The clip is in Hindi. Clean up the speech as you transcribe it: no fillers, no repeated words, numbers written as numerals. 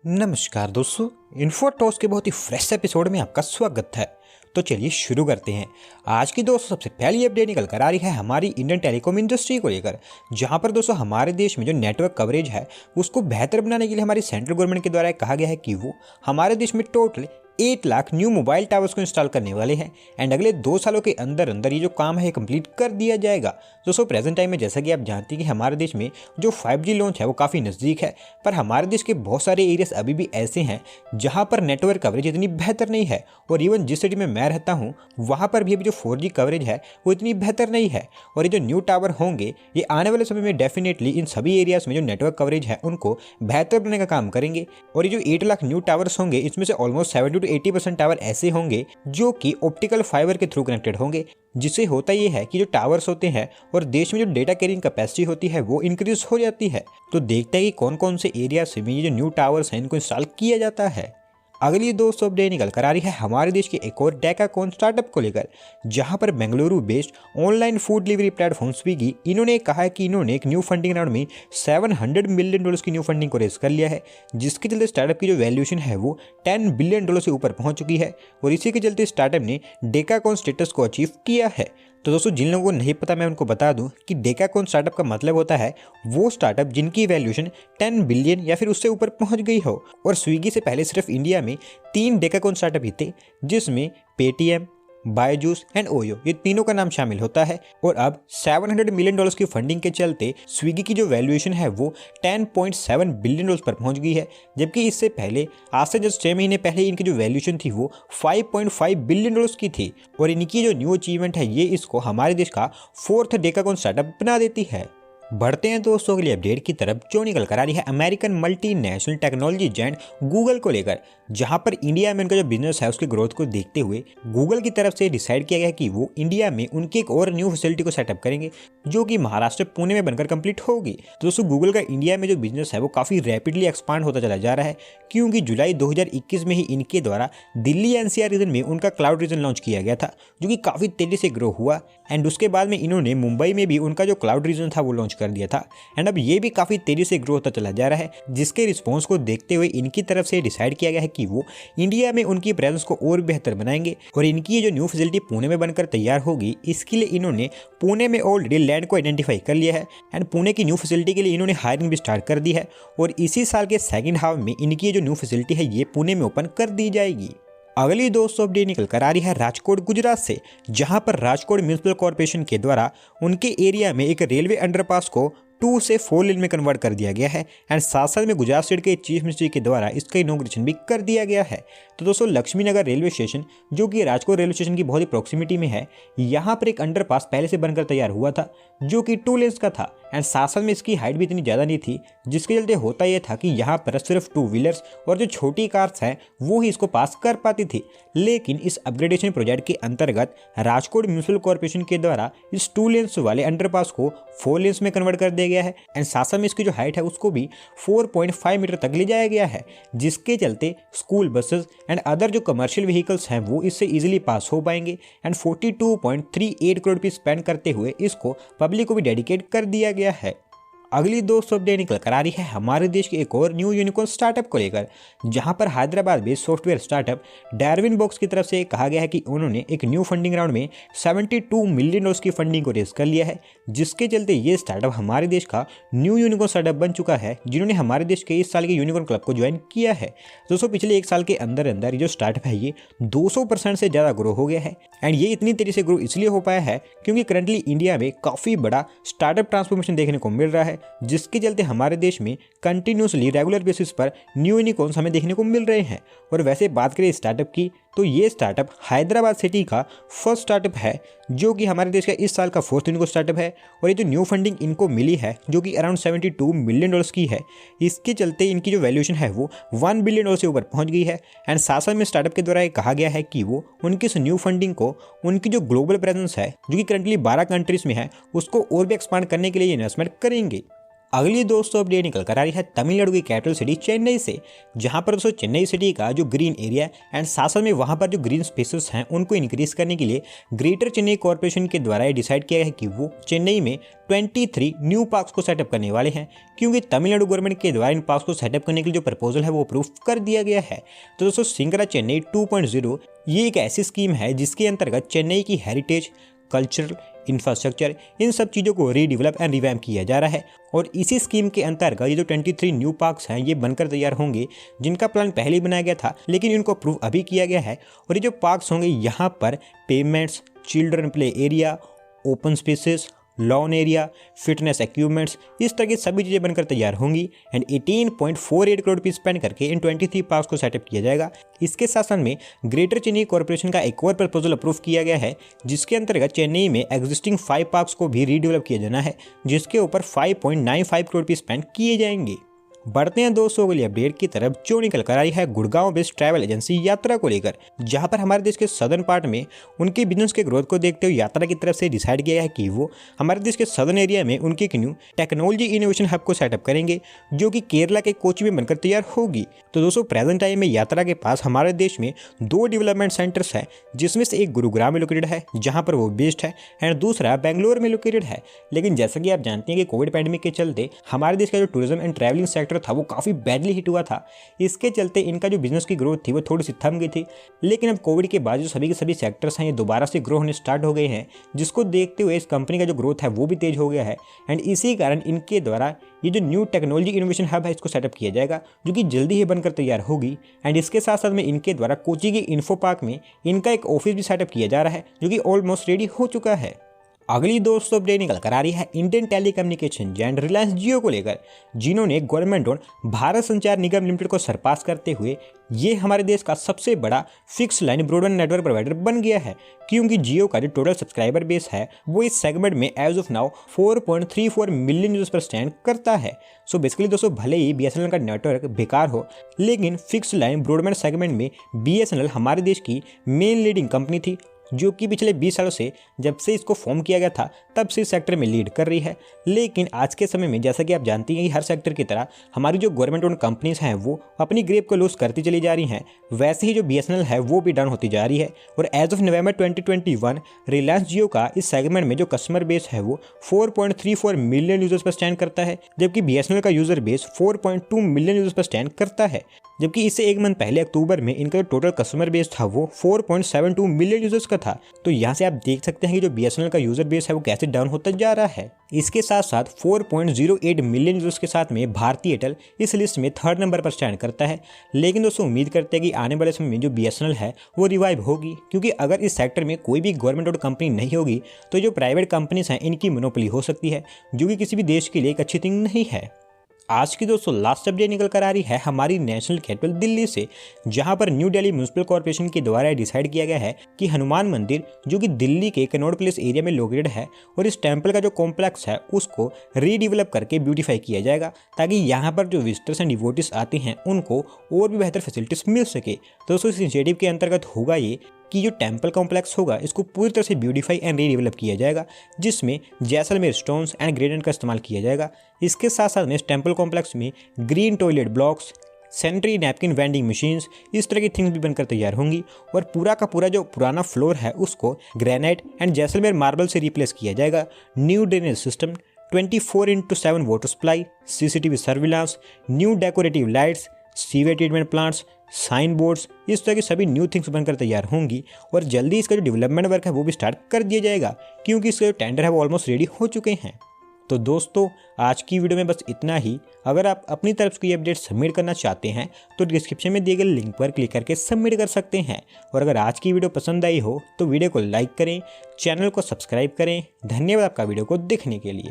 नमस्कार दोस्तों, इन्फोटॉस के बहुत ही फ्रेश एपिसोड में आपका स्वागत है। तो चलिए शुरू करते हैं। आज की दोस्तों सबसे पहली अपडेट निकल कर आ रही है हमारी इंडियन टेलीकॉम इंडस्ट्री को लेकर, जहां पर दोस्तों हमारे देश में जो नेटवर्क कवरेज है उसको बेहतर बनाने के लिए हमारी सेंट्रल गवर्नमेंट के द्वारा कहा गया है कि वो हमारे देश में total 8 lakh new mobile towers को इंस्टॉल करने वाले हैं एंड अगले 2 सालों के अंदर अंदर ये जो काम है कंप्लीट कर दिया जाएगा। दोस्तों प्रेजेंट टाइम में जैसा कि आप जानते हैं कि हमारे देश में जो 5G लॉन्च है वो काफ़ी नज़दीक है, पर हमारे देश के बहुत सारे एरियाज अभी भी ऐसे हैं जहां पर नेटवर्क कवरेज इतनी बेहतर नहीं है। और इवन जिस सिटी में मैं रहता हूं वहां पर भी अभी जो 4G कवरेज है वो इतनी बेहतर नहीं है। और ये जो न्यू टावर होंगे ये आने वाले समय में डेफिनेटली इन सभी एरियाज में जो नेटवर्क कवरेज है उनको बेहतर बनाने का काम करेंगे। और ये जो 8 लाख न्यू टावर्स होंगे इसमें से ऑलमोस्ट 70 to 80% टावर ऐसे होंगे जो कि ऑप्टिकल फाइबर के थ्रू कनेक्टेड होंगे, जिससे होता ये है कि जो टावर्स होते हैं और देश में जो डेटा कैरिंग कैपेसिटी होती है वो इंक्रीज हो जाती है। तो देखते हैं कि कौन कौन से एरियाज में ये जो न्यू टावर्स हैं इनको इंस्टॉल किया जाता है। अगली दोस्तों अपडेट निकल कर आ रही है हमारे देश के एक और डेकाकॉन स्टार्टअप को लेकर, जहां पर Bengaluru based online food delivery platform Swiggy इन्होंने कहा है कि इन्होंने एक न्यू फंडिंग राउंड में $700 मिलियन की न्यू फंडिंग को रेज कर लिया है, जिसके चलते स्टार्टअप की जो वैल्यूएशन है वो $10 बिलियन से ऊपर पहुंच चुकी है। और इसी के चलते स्टार्टअप ने डेकाकॉन स्टेटस को अचीव किया है। तो दोस्तों जिन लोगों को नहीं पता मैं उनको बता दूं कि डेकाकॉन स्टार्टअप का मतलब होता है वो स्टार्टअप जिनकी वैल्यूएशन 10 बिलियन या फिर उससे ऊपर पहुंच गई हो। और स्विगी से पहले सिर्फ इंडिया में 3 डेकाकॉन स्टार्टअप ही थे, जिसमें पेटीएम, बायजूस एंड ओयो ये तीनों का नाम शामिल होता है। और अब $700 मिलियन की फंडिंग के चलते स्विगी की जो वैल्यूएशन है वो $10.7 बिलियन पर पहुंच गई है, जबकि इससे पहले आज से जस्ट 6 महीने पहले इनकी जो वैल्यूएशन थी वो $5.5 बिलियन की थी। और इनकी जो न्यू अचीवमेंट है ये इसको हमारे देश का 4th डेकाकॉन स्टार्टअप बना देती है। बढ़ते हैं दोस्तों अगली अपडेट की तरफ, जो निकल कर आ रही है American multinational technology giant Google को लेकर, जहां पर इंडिया में उनका जो बिजनेस है उसके ग्रोथ को देखते हुए गूगल की तरफ से डिसाइड किया गया कि वो इंडिया में उनकी एक और न्यू फैसिलिटी को सेटअप करेंगे जो कि महाराष्ट्र पुणे में बनकर कंप्लीट होगी। तो दोस्तों गूगल का इंडिया में जो बिजनेस है वो काफ़ी रैपिडली एक्सपांड होता चला जा रहा है, क्योंकि जुलाई 2021 में ही इनके द्वारा दिल्ली एनसीआर रीजन में उनका क्लाउड रीजन लॉन्च किया गया था, जो कि काफ़ी तेज़ी से ग्रो हुआ। एंड उसके बाद में इन्होंने मुंबई में भी उनका जो क्लाउड रीजन था वो लॉन्च कर दिया था। एंड अब ये भी काफ़ी तेज़ी से ग्रो होता चला जा रहा है, जिसके रिस्पॉन्स को देखते हुए इनकी तरफ से डिसाइड किया गया है कि वो इंडिया में उनकी प्रेजेंस को और बेहतर बनाएंगे। और इनकी ये जो न्यू फैसिलिटी पुणे में बनकर तैयार होगी इसके लिए इन्होंने पुणे में ऑलरेडी लैंड को आइडेंटिफाई कर लिया है। एंड पुणे की न्यू फैसिलिटी के लिए इन्होंने हायरिंग भी स्टार्ट कर दी है। और इसी साल के सेकेंड हाफ में इनकी ये जो न्यू फैसिलिटी है ये पुणे में ओपन कर दी जाएगी। अगली दोस्तों अपडेट निकल कर आ रही है राजकोट गुजरात से, जहां पर राजकोट म्यूनिसिपल कॉर्पोरेशन के द्वारा उनके एरिया में एक रेलवे अंडरपास को 2 से 4 लेन में कन्वर्ट कर दिया गया है। एंड साथ साथ में गुजरात स्टेट के चीफ मिनिस्टर के द्वारा इसका इनॉग्रेशन भी कर दिया गया है। तो दोस्तों लक्ष्मी नगर रेलवे स्टेशन जो कि राजकोट रेलवे स्टेशन की बहुत ही प्रॉक्सिमिटी में है, यहाँ पर एक अंडरपास पहले से बनकर तैयार हुआ था जो कि 2 लेन्स का था। एंड साथ साथ में इसकी हाइट भी इतनी ज़्यादा नहीं थी, जिसके चलते होता यह था कि यहाँ पर सिर्फ 2 व्हीलर्स और जो छोटी कार्स हैं वो ही इसको पास कर पाती थी। लेकिन इस अपग्रेडेशन प्रोजेक्ट के अंतर्गत राजकोट म्यूनिसिपल कॉर्पोरेशन के द्वारा इस 2 लेन्स वाले अंडरपास को 4 लेन्स में कन्वर्ट कर दिया गया है। एंड साथ साथ में इसकी जो हाइट है उसको भी 4.5 मीटर तक ले जाया गया है, जिसके चलते स्कूल बसेस एंड अदर जो कमर्शियल व्हीकल्स हैं वो इससे इजीली पास हो पाएंगे। एंड 42.38 करोड़ रुपये स्पेंड करते हुए इसको पब्लिक को भी डेडिकेट कर दिया गया है। अगली दोस्तों अपडेट निकल कर आ रही है हमारे देश के एक और न्यू यूनिकॉर्न स्टार्टअप को लेकर, जहां पर Hyderabad based software startup Darwin box की तरफ से कहा गया है कि उन्होंने एक न्यू फंडिंग राउंड में $72 मिलियन की फंडिंग को रेज कर लिया है, जिसके चलते ये स्टार्टअप हमारे देश का न्यू यूनिकॉर्न स्टार्टअप बन चुका है, जिन्होंने हमारे देश के इस साल के यूनिकॉर्न क्लब को ज्वाइन किया है। दोस्तों पिछले 1 साल के अंदर अंदर जो स्टार्टअप है ये 200% से ज़्यादा ग्रो हो गया है। एंड ये इतनी तेज़ी से ग्रो इसलिए हो पाया है क्योंकि करंटली इंडिया में काफ़ी बड़ा स्टार्टअप ट्रांसफॉर्मेशन देखने को मिल रहा है, जिसके चलते हमारे देश में कंटिन्यूसली रेगुलर बेसिस पर न्यू यूनिकॉर्न्स हमें देखने को मिल रहे हैं। और वैसे बात करें स्टार्टअप की तो ये स्टार्टअप हैदराबाद सिटी का फर्स्ट स्टार्टअप है, जो कि हमारे देश का इस साल का 4th यूनिकॉर्न स्टार्टअप है। और ये जो न्यू फंडिंग इनको मिली है जो कि अराउंड $72 मिलियन की है, इसके चलते इनकी जो वैल्यूएशन है वो $1 बिलियन से ऊपर पहुंच गई है। एंड साथ साथ में स्टार्टअप के द्वारा ये कहा गया है कि वो उनकी इस न्यू फंडिंग को उनकी जो ग्लोबल प्रेजेंस है जो कि करंटली 12 कंट्रीज में है उसको और भी एक्सपांड करने के लिए इन्वेस्टमेंट करेंगे। अगली दोस्तों अपडेट निकल कर आ रही है तमिलनाडु की कैपिटल सिटी चेन्नई से, जहां पर दोस्तों चेन्नई सिटी का जो ग्रीन एरिया एंड साथ में वहां पर जो ग्रीन स्पेसेस हैं उनको इंक्रीज करने के लिए ग्रेटर चेन्नई कॉर्पोरेशन के द्वारा ये डिसाइड किया है कि वो चेन्नई में 23 न्यू पार्क्स को सेटअप करने वाले हैं, क्योंकि तमिलनाडु गवर्नमेंट के द्वारा इन पार्क्स को सेटअप करने के लिए जो प्रपोजल है वो अप्रूव कर दिया गया है। तो दोस्तों सिंगरा चेन्नई 2.0 ये एक ऐसी स्कीम है जिसके अंतर्गत चेन्नई की हेरिटेज, कल्चरल, इंफ्रास्ट्रक्चर इन सब चीज़ों को रीडेवलप एंड रिवैम्प किया जा रहा है। और इसी स्कीम के अंतर्गत ये जो 23 न्यू पार्क्स हैं ये बनकर तैयार होंगे, जिनका प्लान पहले ही बनाया गया था लेकिन इनको अप्रूव अभी किया गया है। और ये जो पार्क्स होंगे यहाँ पर pavements, children play area, open spaces, lawn area, fitness equipments, इस तरह की सभी चीज़ें बनकर तैयार होंगी एंड 18.48 करोड़ रुपये स्पेंड करके इन 23 पार्क्स को सेटअप किया जाएगा। इसके साथ साथ में ग्रेटर चेन्नई कॉर्पोरेशन का एक और प्रपोजल अप्रूव किया गया है, जिसके अंतर्गत चेन्नई में एग्जिस्टिंग 5 पार्क्स को भी रीडेवलप किया जाना है, जिसके ऊपर 5.95 करोड़ रुपये स्पेंड किए जाएंगे। बढ़ते हैं दोस्तों अगली अपडेट की तरफ, जो निकल कर आई है गुड़गांव बेस्ड ट्रैवल एजेंसी यात्रा को लेकर, जहां पर हमारे देश के सदर्न पार्ट में उनके बिजनेस के ग्रोथ को देखते हुए यात्रा की तरफ से डिसाइड किया है कि वो हमारे देश के सदर्न एरिया में उनकी एक न्यू टेक्नोलॉजी इनोवेशन हब को सेटअप करेंगे, जो कि केरला के कोची में बनकर तैयार होगी। तो दोस्तों प्रेजेंट टाइम में यात्रा के पास हमारे देश में 2 डेवलपमेंट सेंटर्स हैं, जिसमें से एक गुरुग्राम में लोकेटेड है जहाँ पर वो बेस्ड है एंड दूसरा बेंगलोर में लोकेटेड है। लेकिन जैसा कि आप जानते हैं कि कोविड पैंडेमिक के चलते हमारे देश का जो टूरिज्म एंड ट्रैवलिंग सेक्टर था वो काफ़ी बैडली हिट हुआ था। इसके चलते इनका जो बिजनेस की ग्रोथ थी वो थोड़ी सी थम गई थी। लेकिन अब कोविड के बाद जो सभी के सभी सेक्टर्स हैं ये दोबारा से ग्रो होने स्टार्ट हो गए हैं, जिसको देखते हुए इस कंपनी का जो ग्रोथ है वो भी तेज हो गया है एंड इसी कारण इनके द्वारा ये जो न्यू टेक्नोलॉजी इनोवेशन हब है इसको सेटअप किया जाएगा, जो कि जल्दी ही बनकर तैयार होगी। एंड इसके साथ साथ में इनके द्वारा कोची के इन्फो पार्क में इनका एक ऑफिस भी सेटअप किया जा रहा है, जो कि ऑलमोस्ट रेडी हो चुका है। अगली दोस्तों अपडेट निकल कर आ रही है इंडियन टेलीकम्युनिकेशन एंड रिलायंस जियो को लेकर, जिन्होंने गवर्नमेंट ओन भारत संचार निगम लिमिटेड को सरपास करते हुए ये हमारे देश का सबसे बड़ा fix line broadband network provider बन गया है, क्योंकि जियो का जो टोटल सब्सक्राइबर बेस है वो इस सेगमेंट में as of now 4.34 million users पर स्टैंड करता है। सो बेसिकली दोस्तों भले ही BSNL का नेटवर्क बेकार हो, लेकिन फिक्स लाइन ब्रॉडबैंड सेगमेंट में BSNL हमारे देश की मेन लीडिंग कंपनी थी, जो कि पिछले 20 सालों से जब से इसको फॉर्म किया गया था तब से इस सेक्टर में लीड कर रही है। लेकिन आज के समय में जैसा कि आप जानती हैं कि हर सेक्टर की तरह हमारी जो गवर्नमेंट ओन कंपनीज हैं वो अपनी ग्रेप को लूज करती चली जा रही हैं, वैसे ही जो BSNL है वो भी डाउन होती जा रही है। और एज ऑफ नवंबर 2021 रिलायंस जियो का इस सेगमेंट में जो कस्टमर बेस है वो 4.34 मिलियन यूजर्स पर स्टैंड करता है, जबकि BSNL का यूजर बेस 4.2 मिलियन यूजर्स पर स्टैंड करता है। जबकि इससे एक मंथ पहले अक्टूबर में इनका जो टोटल कस्टमर बेस था वो 4.72 मिलियन यूजर्स का था। तो यहाँ से आप देख सकते हैं कि जो BSNL का यूजर बेस है वो कैसे डाउन होता जा रहा है। इसके साथ साथ 4.08 मिलियन यूजर्स के साथ में भारतीय एयरटेल इस लिस्ट में 3rd नंबर पर स्टैंड करता है। लेकिन दोस्तों उम्मीद करते हैं कि आने वाले समय में जो BSNL है वो रिवाइव होगी, क्योंकि अगर इस सेक्टर में कोई भी गवर्नमेंट और कंपनी नहीं होगी तो जो प्राइवेट कंपनीज हैं इनकी मोनोपोली हो सकती है, जो कि किसी भी देश के लिए एक अच्छी थिंग नहीं है। आज की दोस्तों लास्ट अपडेट निकल कर आ रही है हमारी नेशनल कैपिटल दिल्ली से, जहां पर न्यू दिल्ली म्यूनिसिपल कॉर्पोरेशन के द्वारा डिसाइड किया गया है कि हनुमान मंदिर, जो कि दिल्ली के कनॉट प्लेस एरिया में लोकेटेड है, और इस टेम्पल का जो कॉम्प्लेक्स है उसको रीडेवलप करके ब्यूटीफाई किया जाएगा, ताकि यहाँ पर जो विजिटर्स एंड डिवोटीज आते हैं उनको और भी बेहतर फैसिलिटीज मिल सके। तो दोस्तों इस इनिशिएटिव के अंतर्गत होगा ये कि जो टेम्पल कॉम्प्लेक्स होगा इसको पूरी तरह से ब्यूटीफाई एंड रीडेवलप किया जाएगा, जिसमें जैसलमेर स्टोन्स एंड ग्रेनाइट का इस्तेमाल किया जाएगा। इसके साथ साथ में इस टेम्पल कॉम्प्लेक्स में green toilet blocks, sanitary napkin vending machines, इस तरह की थिंग्स भी बनकर तैयार होंगी। और पूरा का पूरा जो पुराना फ्लोर है उसको ग्रेनाइट एंड जैसलमेर मार्बल से रिप्लेस किया जाएगा। New drainage system, 24/7 water supply, CCTV surveillance, new decorative lights, sewage treatment plants, sign boards, इस तरह की सभी न्यू थिंग्स बनकर तैयार होंगी। और जल्दी इसका जो डेवलपमेंट वर्क है वो भी स्टार्ट कर दिया जाएगा, क्योंकि इसके जो टेंडर है वो ऑलमोस्ट रेडी हो चुके हैं। तो दोस्तों आज की वीडियो में बस इतना ही। अगर आप अपनी तरफ से कोई अपडेट सबमिट करना चाहते हैं तो डिस्क्रिप्शन में दिए गए लिंक पर क्लिक करके सबमिट कर सकते हैं। और अगर आज की वीडियो पसंद आई हो तो वीडियो को लाइक करें, चैनल को सब्सक्राइब करें। धन्यवाद आपका वीडियो को देखने के लिए।